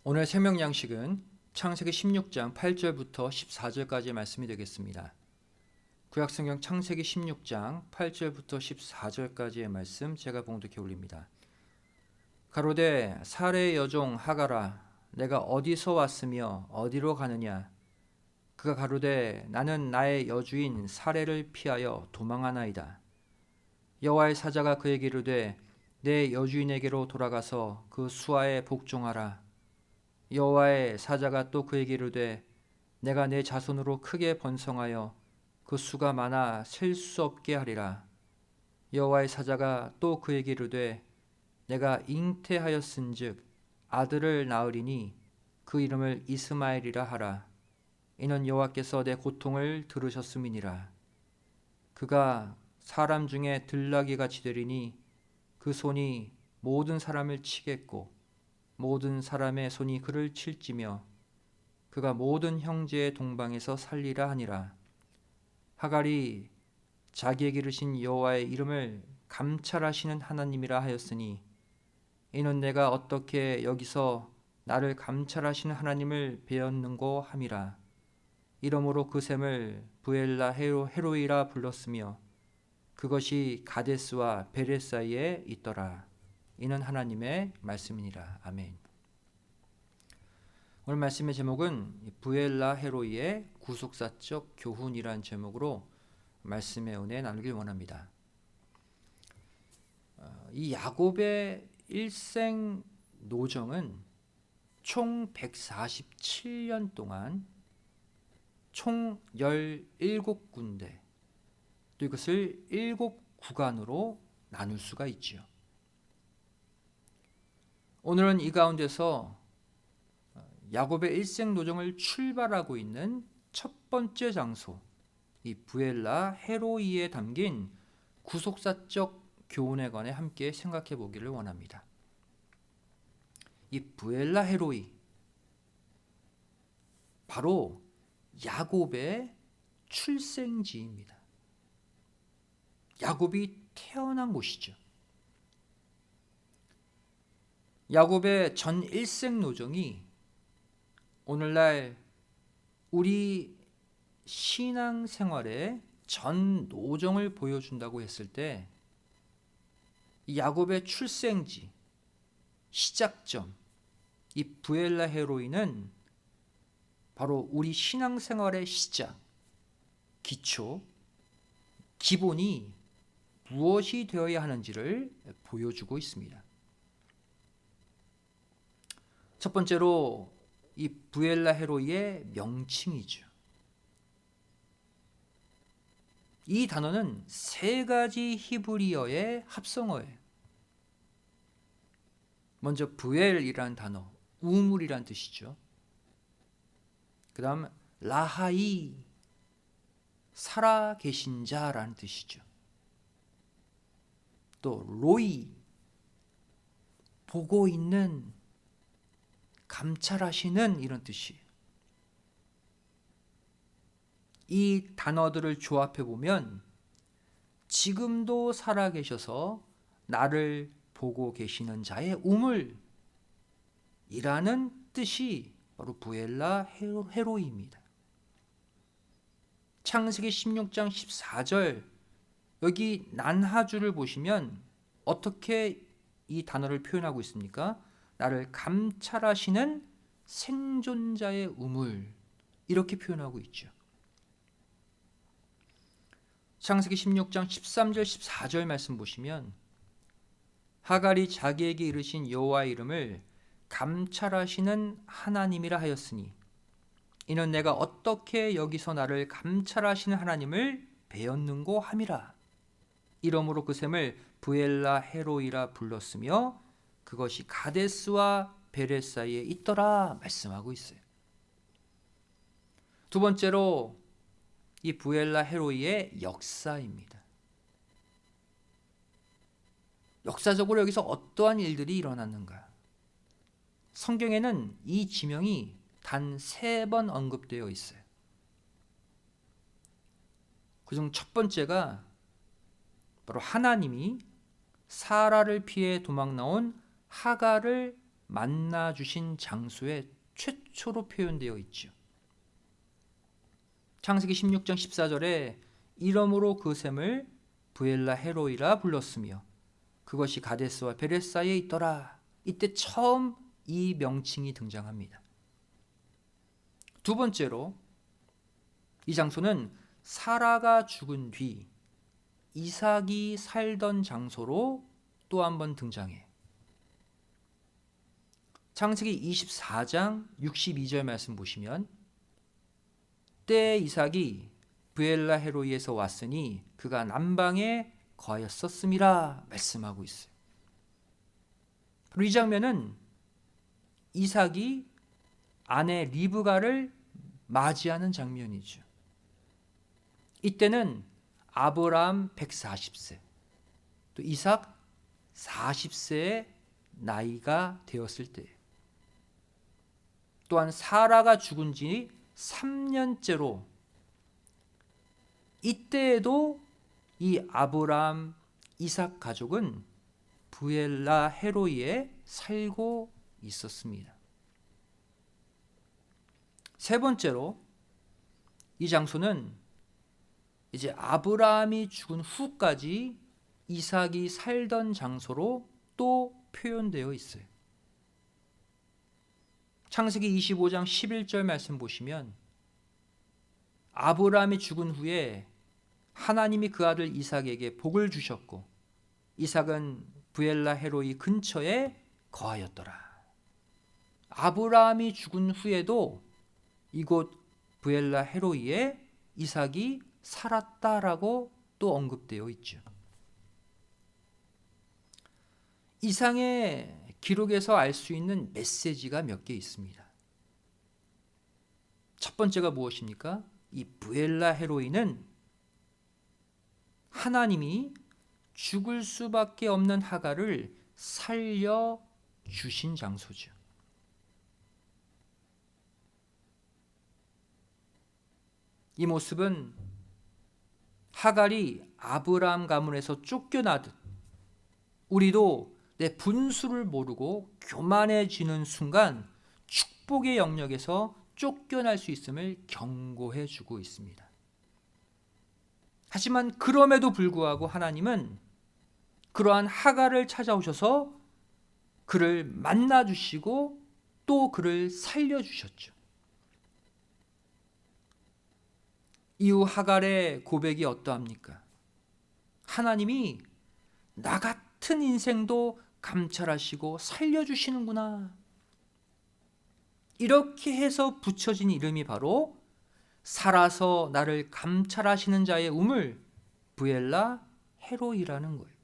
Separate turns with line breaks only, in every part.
오늘 생명 양식은 창세기 16장 8절부터 14절까지의 말씀이 되겠습니다. 구약성경 창세기 16장 8절부터 14절까지의 말씀 제가 봉독해 올립니다. 가로되 사레의 여종 하가라, 내가 어디서 왔으며 어디로 가느냐? 그가 가로되 나는 나의 여주인 사레를 피하여 도망하나이다. 여호와의 사자가 그에게 이르되 내 여주인에게로 돌아가서 그 수하에 복종하라. 여호와의 사자가 또 그에게 이르되 내가 내 자손으로 크게 번성하여 그 수가 많아 셀 수 없게 하리라. 여호와의 사자가 또 그에게 이르되 내가 잉태하였은즉 아들을 낳으리니 그 이름을 이스마엘이라 하라. 이는 여호와께서 내 고통을 들으셨음이니라. 그가 사람 중에 들나귀같이 되리니 그 손이 모든 사람을 치겠고 모든 사람의 손이 그를 칠지며 그가 모든 형제의 동방에서 살리라 하니라. 하갈이 자기에게 이르신 여호와의 이름을 감찰하시는 하나님이라 하였으니 이는 내가 어떻게 여기서 나를 감찰하시는 하나님을 배웠는고 함이라. 이러므로 그 샘을 부엘라 헤로이라 불렀으며 그것이 가데스와 베레 사이에 있더라. 이는 하나님의 말씀이니라. 아멘. 오늘 말씀의 제목은 부엘라 헤로이의 구속사적 교훈이라는 제목으로 말씀의 은혜 나누길 원합니다. 이 야곱의 일생 노정은 총 147년 동안 총 17군데, 또 이것을 7구간으로 나눌 수가 있지요. 오늘은 이 가운데서 야곱의 일생 노정을 출발하고 있는 첫 번째 장소, 이 부엘라 헤로이에 담긴 구속사적 교훈에 관해 함께 생각해 보기를 원합니다. 이 부엘라 헤로이, 바로 야곱의 출생지입니다. 야곱이 태어난 곳이죠. 야곱의 전 일생 노정이 오늘날 우리 신앙생활의 전 노정을 보여준다고 했을 때 야곱의 출생지, 시작점, 이 부엘라 헤로이는 바로 우리 신앙생활의 시작, 기초, 기본이 무엇이 되어야 하는지를 보여주고 있습니다. 첫 번째로 이 부엘라 헤로이의 명칭이죠. 이 단어는 세 가지 히브리어의 합성어예요. 먼저 부엘이라는 단어, 우물이라는 뜻이죠. 그 다음 라하이, 살아 계신 자라는 뜻이죠. 또 로이, 보고 있는, 감찰하시는, 이런 뜻이에요. 이 단어들을 조합해 보면 지금도 살아 계셔서 나를 보고 계시는 자의 우물이라는 뜻이 바로 부엘라 헤로이입니다. 창세기 16장 14절, 여기 난하주를 보시면 어떻게 이 단어를 표현하고 있습니까? 나를 감찰하시는 생존자의 우물, 이렇게 표현하고 있죠. 창세기 16장 13절 14절 말씀 보시면 하갈이 자기에게 이르신 여호와의 이름을 감찰하시는 하나님이라 하였으니 이는 내가 어떻게 여기서 나를 감찰하시는 하나님을 배웠는고 함이라. 이러므로 그 샘을 부엘라 헤로이라 불렀으며 그것이 가데스와 베레 사이에 있더라 말씀하고 있어요. 두 번째로 이 부엘라 헤로이의 역사입니다. 역사적으로 여기서 어떠한 일들이 일어났는가? 성경에는 이 지명이 단 3번 언급되어 있어요. 그중 첫 번째가 바로 하나님이 사라를 피해 도망 나온 하갈을 만나 주신 장소에 최초로 표현되어 있죠. 창세기 16장 14절에 이러므로 그 샘을 부엘라 헤로이라 불렀으며 그것이 가데스와 베레사에 있더라. 이때 처음 이 명칭이 등장합니다. 두 번째로 이 장소는 사라가 죽은 뒤 이삭이 살던 장소로 또 한 번 등장해. 창세기 24장 62절 말씀 보시면 때에 이삭이 부엘라 헤로이에서 왔으니 그가 남방에 거하였었음이라 말씀하고 있어요. 그리고 이 장면은 이삭이 아내 리브가를 맞이하는 장면이죠. 이때는 아브라함 140세, 또 이삭 40세의 나이가 되었을 때, 또한 사라가 죽은 지 3년째로 이때에도 이 아브라함 이삭 가족은 부엘라 헤로이에 살고 있었습니다. 세 번째로 이 장소는 이제 아브라함이 죽은 후까지 이삭이 살던 장소로 또 표현되어 있어요. 창세기 25장 11절 말씀 보시면 아브라함이 죽은 후에 하나님이 그 아들 이삭에게 복을 주셨고 이삭은 부엘라 헤로이 근처에 거하였더라. 아브라함이 죽은 후에도 이곳 부엘라 헤로이에 이삭이 살았다라고 또 언급되어 있죠. 이상의 기록에서 알 수 있는 메시지가 몇 개 있습니다. 첫 번째가 무엇입니까? 이 부엘라 헤로이는 하나님이 죽을 수밖에 없는 하갈을 살려 주신 장소죠. 이 모습은 하갈이 아브라함 가문에서 쫓겨나듯 우리도 내 분수를 모르고 교만해지는 순간 축복의 영역에서 쫓겨날 수 있음을 경고해 주고 있습니다. 하지만 그럼에도 불구하고 하나님은 그러한 하갈을 찾아오셔서 그를 만나 주시고 또 그를 살려 주셨죠. 이후 하갈의 고백이 어떠합니까? 하나님이 나 같은 인생도 감찰하시고 살려주시는구나. 이렇게 해서 붙여진 이름이 바로 살아서 나를 감찰하시는 자의 우물 부엘라 헤로이라는 거예요.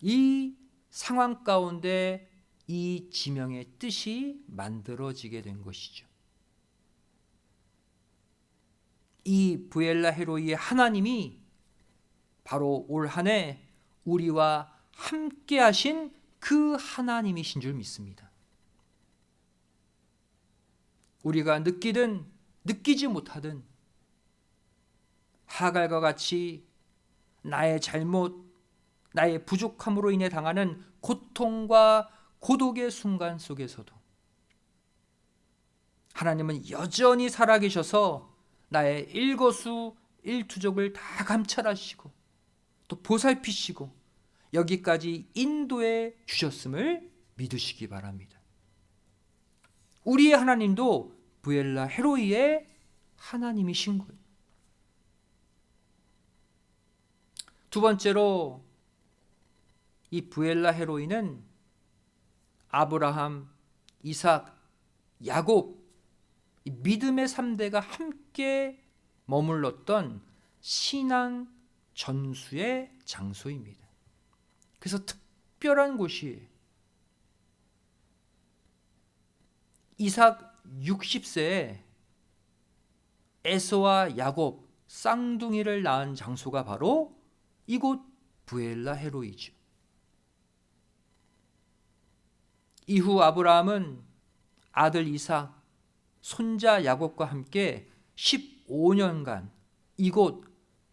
이 상황 가운데 이 지명의 뜻이 만들어지게 된 것이죠. 이 부엘라 헤로이의 하나님이 바로 올 한 해 우리와 함께 하신 그 하나님이신 줄 믿습니다. 우리가 느끼든 느끼지 못하든 하갈과 같이 나의 잘못, 나의 부족함으로 인해 당하는 고통과 고독의 순간 속에서도 하나님은 여전히 살아계셔서 나의 일거수일투족을 다 감찰하시고 또 보살피시고 여기까지 인도해 주셨음을 믿으시기 바랍니다. 우리의 하나님도 부엘라 헤로이의 하나님이신 거예요. 두 번째로 이 부엘라 헤로이는 아브라함, 이삭, 야곱 이 믿음의 3대가 함께 머물렀던 신앙 전수의 장소입니다. 그래서 특별한 곳이에요. 이삭 60세에 에서와 야곱 쌍둥이를 낳은 장소가 바로 이곳 부엘라 헤로이죠. 이후 아브라함은 아들 이삭, 손자 야곱과 함께 15년간 이곳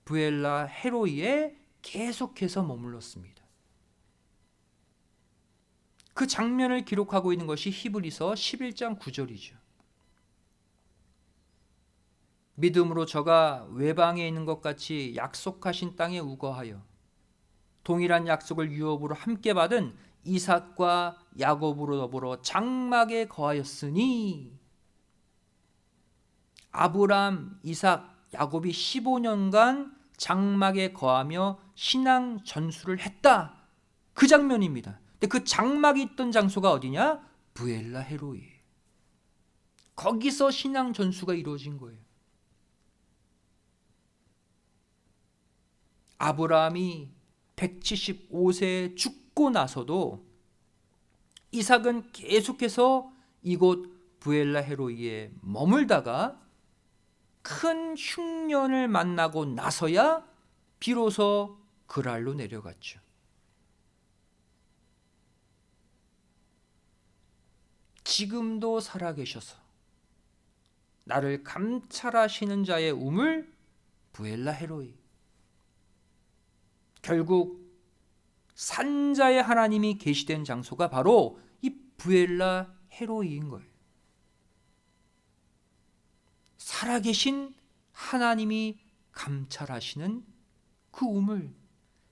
부엘라 헤로이에 계속해서 머물렀습니다. 그 장면을 기록하고 있는 것이 히브리서 11장 9절이죠. 믿음으로 저가 외방에 있는 것 같이 약속하신 땅에 우거하여 동일한 약속을 유업으로 함께 받은 이삭과 야곱으로 더불어 장막에 거하였으니, 아브람, 이삭, 야곱이 15년간 장막에 거하며 신앙 전수를 했다. 그 장면입니다. 근데 그 장막이 있던 장소가 어디냐? 부엘라 헤로이. 거기서 신앙 전수가 이루어진 거예요. 아브라함이 175세에 죽고 나서도 이삭은 계속해서 이곳 부엘라 헤로이에 머물다가 큰 흉년을 만나고 나서야 비로소 그랄로 내려갔죠. 지금도 살아계셔서 나를 감찰하시는 자의 우물 부엘라 헤로이. 결국 산자의 하나님이 계시된 장소가 바로 이 부엘라 헤로이인 거예요. 살아계신 하나님이 감찰하시는 그 우물,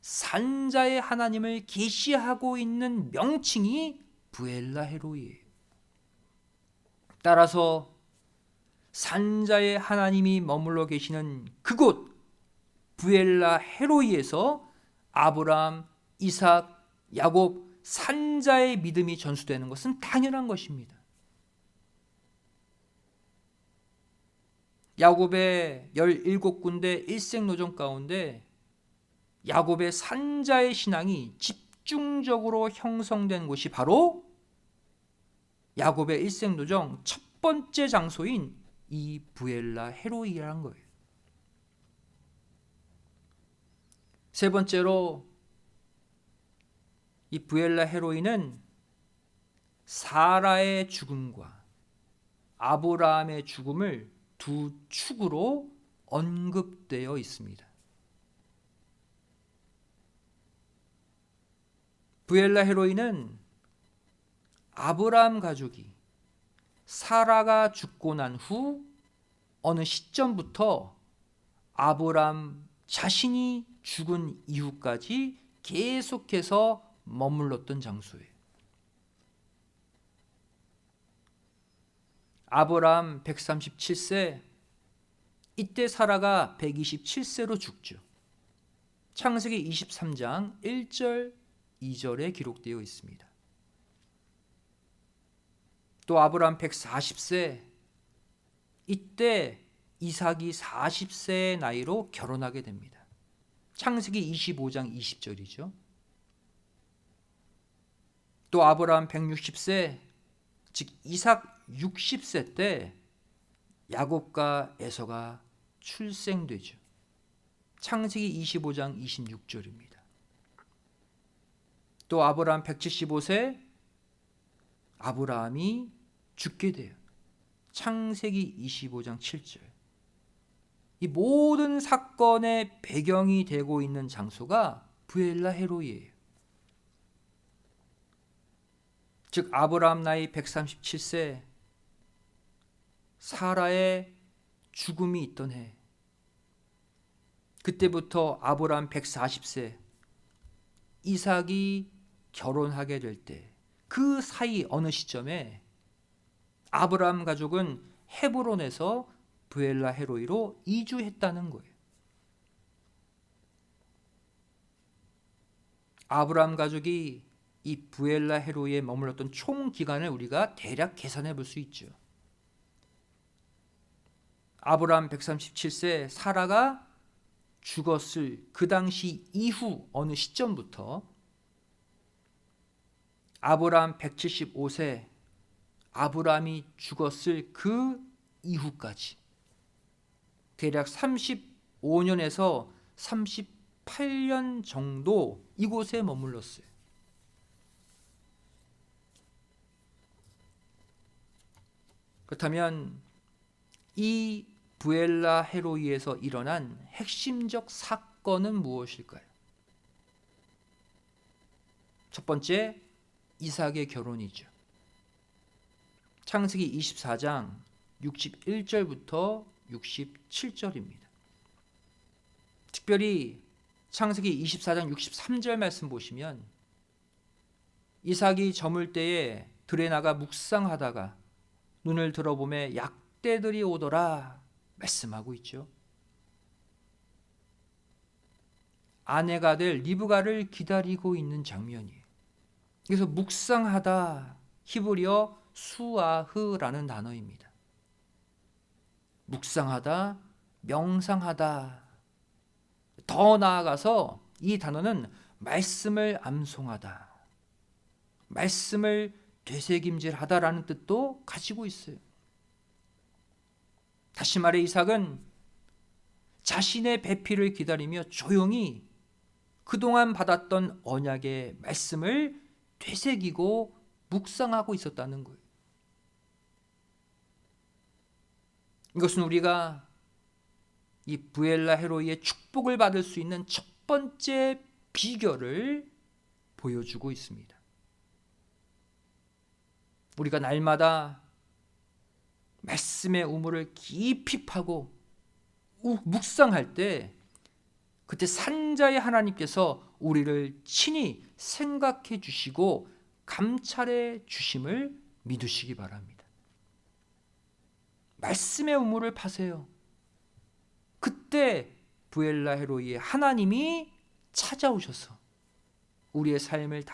산자의 하나님을 계시하고 있는 명칭이 부엘라 헤로이예요. 따라서 산자의 하나님이 머물러 계시는 그곳 부엘라 헤로이에서 아브라함, 이삭, 야곱, 산자의 믿음이 전수되는 것은 당연한 것입니다. 야곱의 17군데 일생노정 가운데 야곱의 산자의 신앙이 집중적으로 형성된 곳이 바로 야곱의 일생노정 첫 번째 장소인 이 부엘라 헤로이라는 거예요. 세 번째로 이 부엘라 헤로이는 사라의 죽음과 아브라함의 죽음을 두 축으로 언급되어 있습니다. 부엘라 헤로이는 아브라함 가족이 사라가 죽고 난 후 어느 시점부터 아브라함 자신이 죽은 이후까지 계속해서 머물렀던 장소예요. 아브라함 137세, 이때 사라가 127세로 죽죠. 창세기 23장 1절 2절에 기록되어 있습니다. 또 아브라함 140세, 이때 이삭이 40세의 나이로 결혼하게 됩니다. 창세기 25장 20절이죠. 또 아브라함 160세, 즉 이삭 60세 때 야곱과 에서가 출생되죠. 창세기 25장 26절입니다. 또 아브라함 175세, 아브라함이 죽게 돼요. 창세기 25장 7절. 이 모든 사건의 배경이 되고 있는 장소가 부엘라 헤로이예요. 즉 아브라함 나이 137세, 사라의 죽음이 있던 해, 그때부터 아브라함 140세, 이삭이 결혼하게 될 때 그 사이 어느 시점에 아브라함 가족은 헤브론에서 부엘라 헤로이로 이주했다는 거예요. 아브라함 가족이 이 부엘라 헤로이에 머물렀던 총 기간을 우리가 대략 계산해 볼 수 있죠. 아브라함 137세, 사라가 죽었을 그 당시 이후 어느 시점부터 아브라함 175세, 아브라함이 죽었을 그 이후까지 대략 35년에서 38년 정도 이곳에 머물렀어요. 그렇다면 이 부엘라 헤로이에서 일어난 핵심적 사건은 무엇일까요? 첫 번째, 이삭의 결혼이죠. 창세기 24장 61절부터 67절입니다. 특별히 창세기 24장 63절 말씀 보시면 이삭이 저물 때에 들에 나가 묵상하다가 눈을 들어보매 약대들이 오더라 말씀하고 있죠. 아내가 될 리브가를 기다리고 있는 장면이에요. 그래서 묵상하다, 히브리어 수아흐라는 단어입니다. 묵상하다, 명상하다. 더 나아가서 이 단어는 말씀을 암송하다, 말씀을 되새김질하다라는 뜻도 가지고 있어요. 다시 말해 이삭은 자신의 배필을 기다리며 조용히 그동안 받았던 언약의 말씀을 되새기고 묵상하고 있었다는 거예요. 이것은 우리가 이 부엘라 헤로이의 축복을 받을 수 있는 첫 번째 비결을 보여주고 있습니다. 우리가 날마다 말씀의 우물을 깊이 파고 묵상할 때 그때 산자의 하나님께서 우리를 친히 생각해 주시고 감찰해 주심을 믿으시기 바랍니다. 말씀의 우물을 파세요. 그때 부엘라 헤로이의 하나님이 찾아오셔서 우리의 삶을 다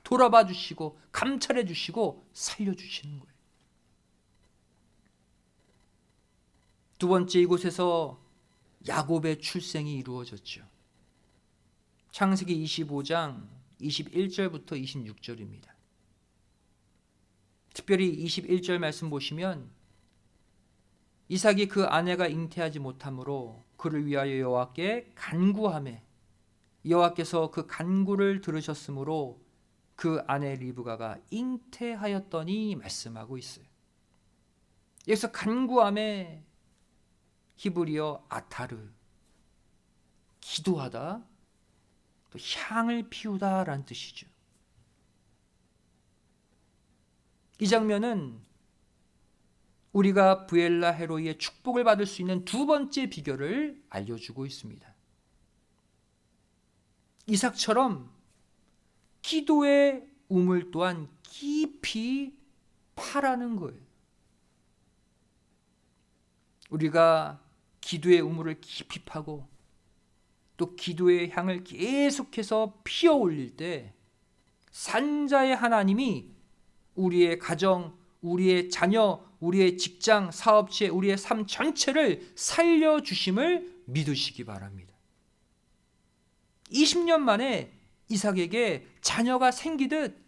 돌아봐 주시고 감찰해 주시고 살려 주시는 거예요. 두 번째, 이곳에서 야곱의 출생이 이루어졌죠. 창세기 25장 21절부터 26절입니다. 특별히 21절 말씀 보시면 이삭이 그 아내가 잉태하지 못하므로 그를 위하여 여호와께 간구하매 여호와께서 그 간구를 들으셨으므로 그 아내 리브가가 잉태하였더니 말씀하고 있어요. 여기서 간구하매 히브리어 아타르, 기도하다, 또 향을 피우다 라는 뜻이죠. 이 장면은 우리가 부엘라 헤로이의 축복을 받을 수 있는 두 번째 비결을 알려주고 있습니다. 이삭처럼 기도의 우물 또한 깊이 파라는 거예요. 우리가 기도의 우물을 깊이 파고 또 기도의 향을 계속해서 피어 올릴 때 산자의 하나님이 우리의 가정, 우리의 자녀, 우리의 직장, 사업체, 우리의 삶 전체를 살려주심을 믿으시기 바랍니다. 20년 만에 이삭에게 자녀가 생기듯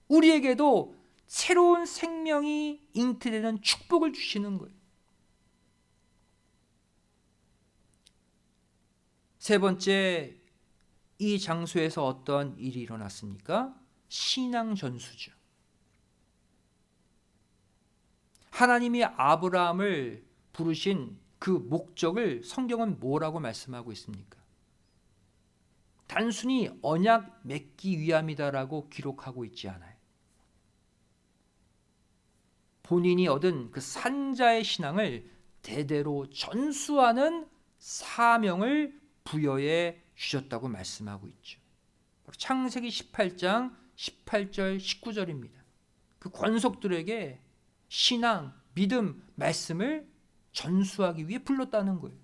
우리에게도 새로운 생명이 잉태되는 축복을 주시는 거예요. 세 번째, 이 장소에서 어떤 일이 일어났습니까? 신앙 전수죠. 하나님이 아브라함을 부르신 그 목적을 성경은 뭐라고 말씀하고 있습니까? 단순히 언약 맺기 위함이다라고 기록하고 있지 않아요. 본인이 얻은 그 산자의 신앙을 대대로 전수하는 사명을 부여해 주셨다고 말씀하고 있죠. 창세기 18장 18절 19절입니다. 그 권속들에게 신앙, 믿음, 말씀을 전수하기 위해 불렀다는 거예요.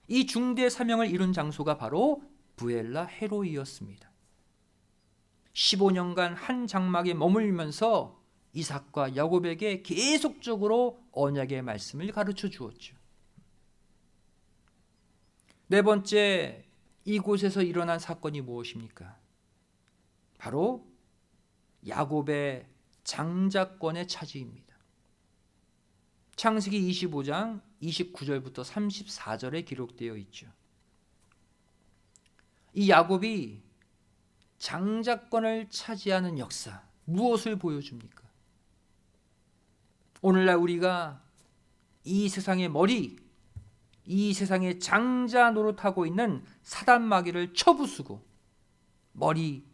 이 중대 사명을 이룬 장소가 바로 부엘라 헤로이였습니다. 15년간 한 장막에 머물면서 이삭과 야곱에게 계속적으로 언약의 말씀을 가르쳐 주었죠. 네 번째, 이곳에서 일어난 사건이 무엇입니까? 바로 야곱의 장자권의 차지입니다. 창세기 25장 29절부터 34절에 기록되어 있죠. 이 야곱이 장자권을 차지하는 역사, 무엇을 보여줍니까? 오늘날 우리가 이 세상의 머리, 이 세상의 장자 노릇하고 있는 사단 마귀를 쳐부수고 머리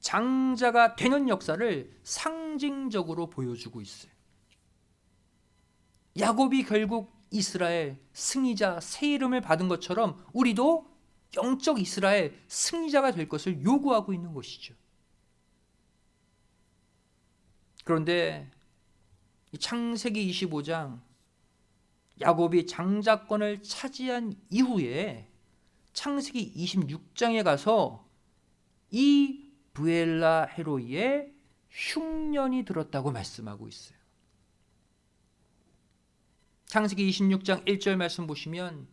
장자가 되는 역사를 상징적으로 보여주고 있어요. 야곱이 결국 이스라엘 승리자 새 이름을 받은 것처럼 우리도 영적 이스라엘 승리자가 될 것을 요구하고 있는 것이죠. 그런데 창세기 25장 야곱이 장자권을 차지한 이후에 창세기 26장에 가서 이 브엘라 헤로이에 흉년이 들었다고 말씀하고 있어요. 창세기 26장 1절 말씀 보시면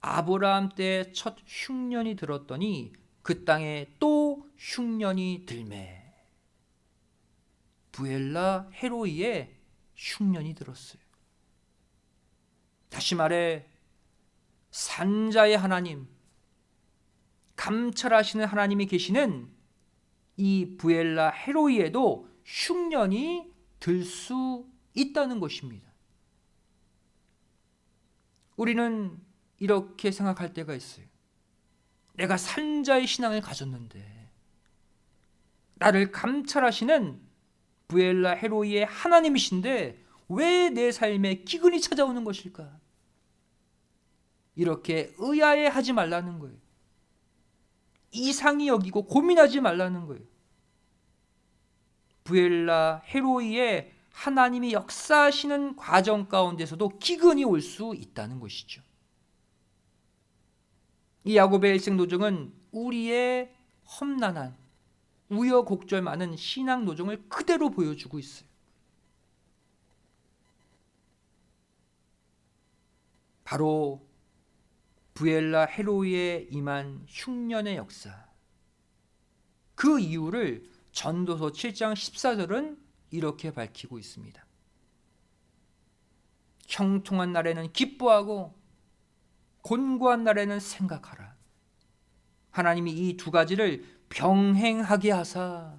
아브라함 때 첫 흉년이 들었더니 그 땅에 또 흉년이 들매. 브엘라 헤로이에 흉년이 들었어요. 다시 말해 산자의 하나님, 감찰하시는 하나님이 계시는 이 브엘라 헤로이에도 흉년이 들 수 있다는 것입니다. 우리는 이렇게 생각할 때가 있어요. 내가 산자의 신앙을 가졌는데 나를 감찰하시는 브엘라 헤로이의 하나님이신데 왜 내 삶에 기근이 찾아오는 것일까? 이렇게 의아해하지 말라는 거예요. 이상히 여기고 고민하지 말라는 거예요. 브엘라 헤로이의 하나님이 역사하시는 과정 가운데서도 기근이 올 수 있다는 것이죠. 이 야곱의 일생 노정은 우리의 험난한 우여곡절 많은 신앙 노정을 그대로 보여주고 있어요. 바로 브엘라 헤로이에 임한 흉년의 역사, 그 이유를 전도서 7장 14절은 이렇게 밝히고 있습니다. 형통한 날에는 기뻐하고 곤고한 날에는 생각하라. 하나님이 이 두 가지를 병행하게 하사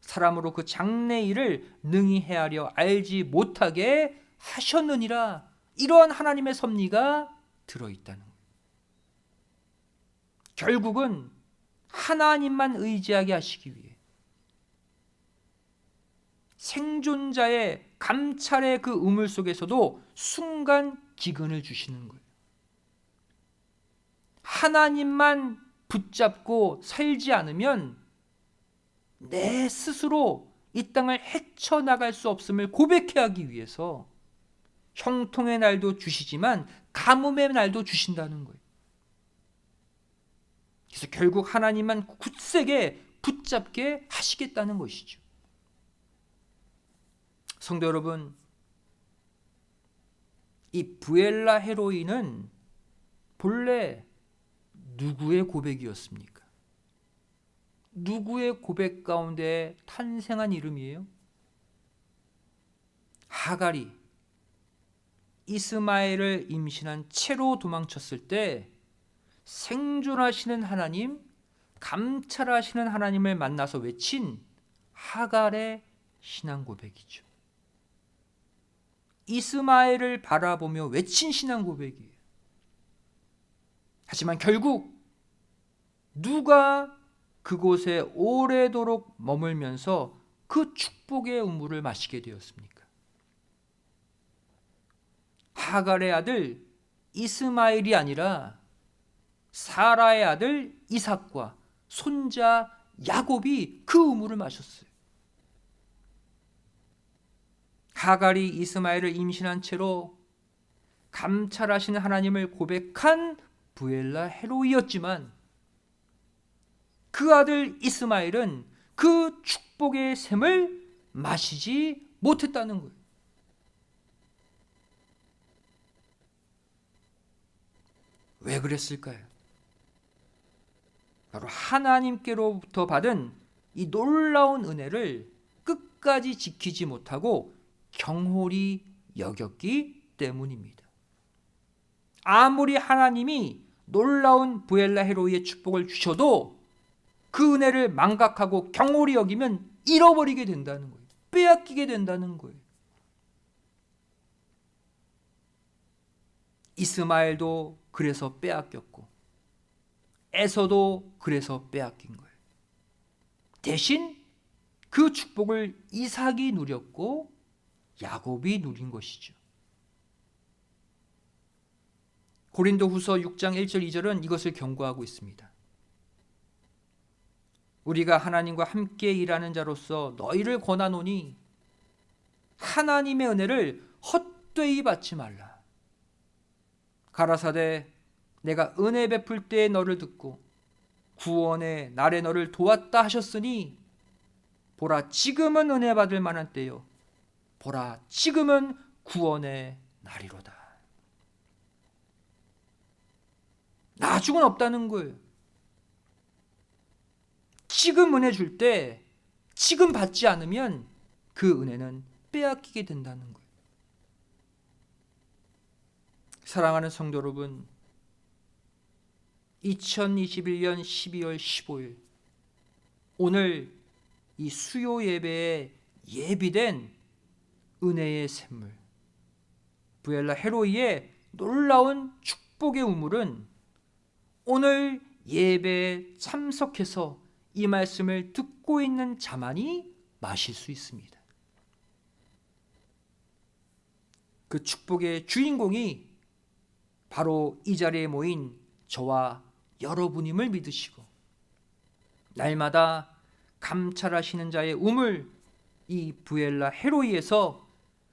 사람으로 그 장래 일을 능히 헤아려 알지 못하게 하셨느니라. 이러한 하나님의 섭리가 들어있다는 거예요. 결국은 하나님만 의지하게 하시기 위해 생존자의 감찰의 그 우물 속에서도 순간 기근을 주시는 거예요. 하나님만 붙잡고 살지 않으면 내 스스로 이 땅을 헤쳐나갈 수 없음을 고백해 하기 위해서 형통의 날도 주시지만 가뭄의 날도 주신다는 거예요. 그래서 결국 하나님만 굳세게 붙잡게 하시겠다는 것이죠. 성도 여러분, 이 브엘라 헤로이는 본래 누구의 고백이었습니까? 누구의 고백 가운데 탄생한 이름이에요? 하갈이 이스마엘을 임신한 채로 도망쳤을 때 생존하시는 하나님, 감찰하시는 하나님을 만나서 외친 하갈의 신앙 고백이죠. 이스마엘을 바라보며 외친 신앙 고백이에요. 하지만 결국 누가 그곳에 오래도록 머물면서 그 축복의 우물을 마시게 되었습니까? 하갈의 아들 이스마엘이 아니라 사라의 아들 이삭과 손자 야곱이 그 우물을 마셨어요. 하갈이 이스마엘을 임신한 채로 감찰하시는 하나님을 고백한 브엘라 헤로이였지만 그 아들 이스마엘은 그 축복의 샘을 마시지 못했다는 거예요. 왜 그랬을까요? 바로 하나님께로부터 받은 이 놀라운 은혜를 끝까지 지키지 못하고 경홀히 여겼기 때문입니다. 아무리 하나님이 놀라운 브엘라 헤로이의 축복을 주셔도 그 은혜를 망각하고 경홀히 여기면 잃어버리게 된다는 거예요. 빼앗기게 된다는 거예요. 이스마엘도 그래서 빼앗겼고 에서도 그래서 빼앗긴 거예요. 대신 그 축복을 이삭이 누렸고 야곱이 누린 것이죠. 고린도후서 6장 1절 2절은 이것을 경고하고 있습니다. 우리가 하나님과 함께 일하는 자로서 너희를 권하노니 하나님의 은혜를 헛되이 받지 말라. 가라사대 내가 은혜 베풀 때에 너를 듣고 구원의 날에 너를 도왔다 하셨으니 보라 지금은 은혜 받을 만한 때요 보라 지금은 구원의 날이로다. 나중은 없다는 거예요. 지금 은혜 줄 때 지금 받지 않으면 그 은혜는 빼앗기게 된다는 거예요. 사랑하는 성도 여러분, 2021년 12월 15일 오늘 이 수요 예배에 예비된 은혜의 샘물 부엘라 헤로이의 놀라운 축복의 우물은 오늘 예배에 참석해서 이 말씀을 듣고 있는 자만이 마실 수 있습니다. 그 축복의 주인공이 바로 이 자리에 모인 저와 여러분임을 믿으시고 날마다 감찰하시는 자의 우물, 이 부엘라 헤로이에서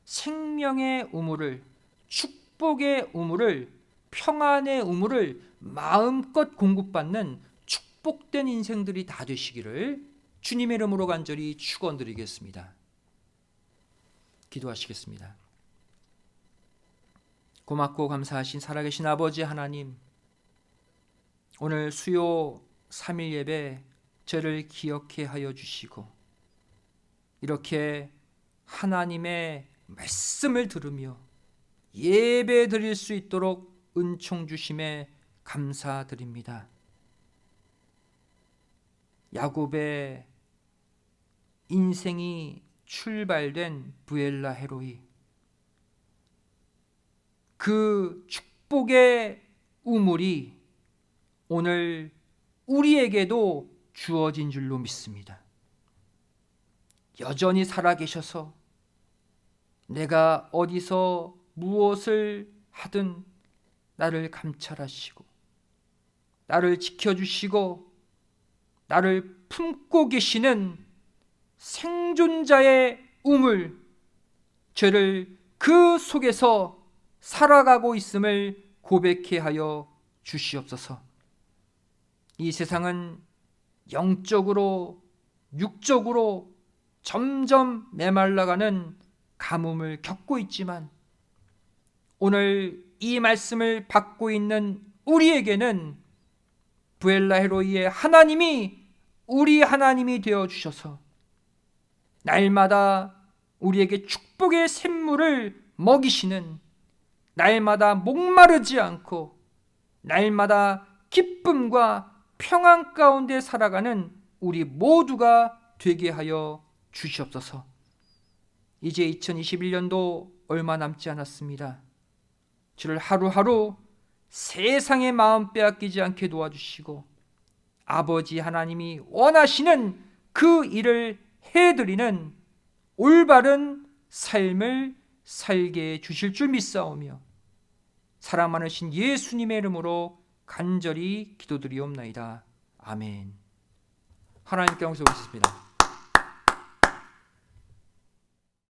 생명의 우물을, 축복의 우물을, 평안의 우물을 마음껏 공급받는 축복된 인생들이 다 되시기를 주님의 이름으로 간절히 축원드리겠습니다. 기도하시겠습니다. 고맙고 감사하신 살아계신 아버지 하나님, 오늘 수요 3일 예배 저를 기억해 하여 주시고 이렇게 하나님의 말씀을 들으며 예배 드릴 수 있도록 은총 주심에 감사드립니다. 야곱의 인생이 출발된 부엘라 헤로이, 그 축복의 우물이 오늘 우리에게도 주어진 줄로 믿습니다. 여전히 살아계셔서 내가 어디서 무엇을 하든 나를 감찰하시고 나를 지켜주시고 나를 품고 계시는 생존자의 우물, 저를 그 속에서 살아가고 있음을 고백해 하여 주시옵소서. 이 세상은 영적으로 육적으로 점점 메말라가는 가뭄을 겪고 있지만 오늘 이 말씀을 받고 있는 우리에게는 부엘라 헤로이의 하나님이 우리 하나님이 되어 주셔서 날마다 우리에게 축복의 샘물을 먹이시는, 날마다 목마르지 않고 날마다 기쁨과 평안 가운데 살아가는 우리 모두가 되게 하여 주시옵소서. 이제 2021년도 얼마 남지 않았습니다. 저를 하루하루 세상의 마음 빼앗기지 않게 도와주시고 아버지 하나님이 원하시는 그 일을 해드리는 올바른 삶을 살게 주실 줄 믿사오며 사랑 많으신 예수님의 이름으로 간절히 기도드리옵나이다. 아멘. 하나님께 영광 올리겠습니다.